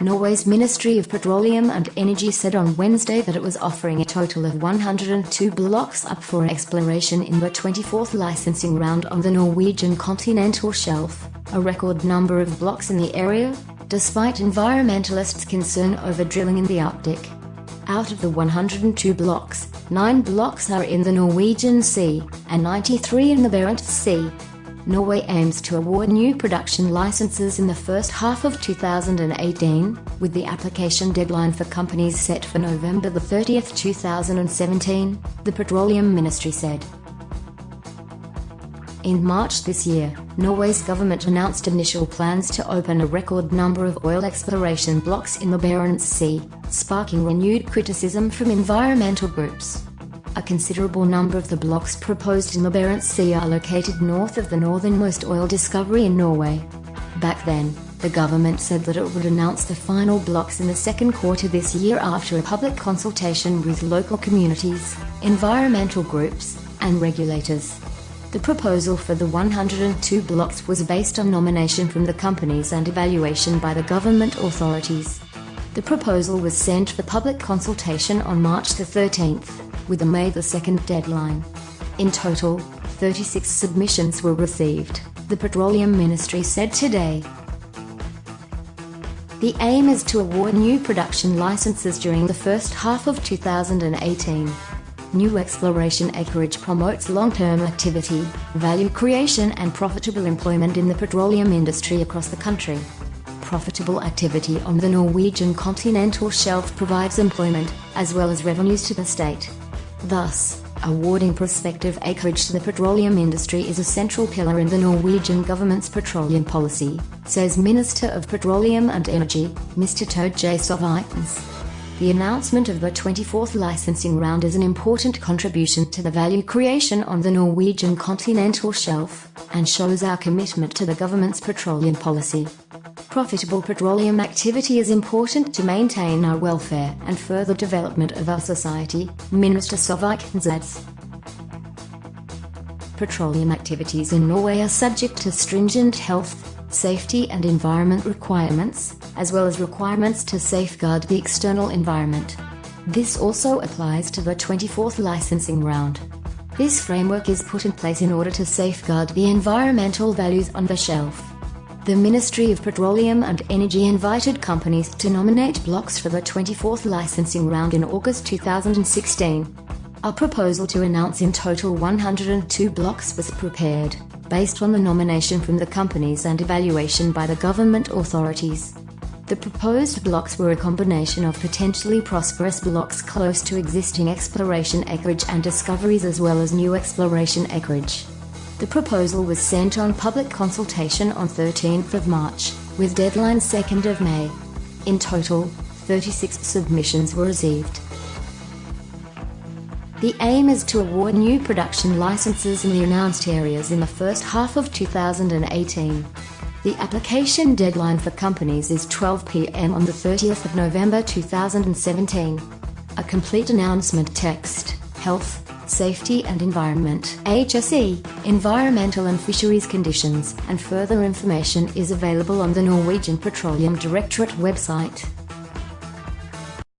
Norway's Ministry of Petroleum and Energy said on Wednesday that it was offering a total of 102 blocks up for exploration in the 24th licensing round on the Norwegian Continental Shelf, a record number of blocks in the area, despite environmentalists' concern over drilling in the Arctic. Out of the 102 blocks, 9 blocks are in the Norwegian Sea, and 93 in the Barents Sea. Norway aims to award new production licenses in the first half of 2018, with the application deadline for companies set for November 30, 2017, the Petroleum Ministry said. In March this year, Norway's government announced initial plans to open a record number of oil exploration blocks in the Barents Sea, sparking renewed criticism from environmental groups. A considerable number of the blocks proposed in the Barents Sea are located north of the northernmost oil discovery in Norway. Back then, the government said that it would announce the final blocks in the second quarter this year after a public consultation with local communities, environmental groups, and regulators. The proposal for the 102 blocks was based on nomination from the companies and evaluation by the government authorities. The proposal was sent for public consultation on March 13th, with a May 2nd deadline. In total, 36 submissions were received, the Petroleum Ministry said today. The aim is to award new production licenses during the first half of 2018. New exploration acreage promotes long-term activity, value creation and profitable employment in the petroleum industry across the country. Profitable activity on the Norwegian Continental Shelf provides employment, as well as revenues to the state. Thus, awarding prospective acreage to the petroleum industry is a central pillar in the Norwegian government's petroleum policy, says Minister of Petroleum and Energy, Mr. Tord J. Sovitens. The announcement of the 24th licensing round is an important contribution to the value creation on the Norwegian Continental Shelf, and shows our commitment to the government's petroleum policy. Profitable petroleum activity is important to maintain our welfare and further development of our society, Minister Sovitens adds. Petroleum activities in Norway are subject to stringent health, safety and environment requirements, as well as requirements to safeguard the external environment. This also applies to the 24th licensing round. This framework is put in place in order to safeguard the environmental values on the shelf. The Ministry of Petroleum and Energy invited companies to nominate blocks for the 24th licensing round in August 2016. A proposal to announce in total 102 blocks was prepared, based on the nomination from the companies and evaluation by the government authorities. The proposed blocks were a combination of potentially prosperous blocks close to existing exploration acreage and discoveries, as well as new exploration acreage. The proposal was sent on public consultation on 13th of March, with deadline 2nd of May. In total, 36 submissions were received. The aim is to award new production licenses in the announced areas in the first half of 2018. The application deadline for companies is 12 p.m. on the 30th of November 2017. A complete announcement text, Health, Safety and Environment (HSE), Environmental and Fisheries Conditions, and further information is available on the Norwegian Petroleum Directorate website.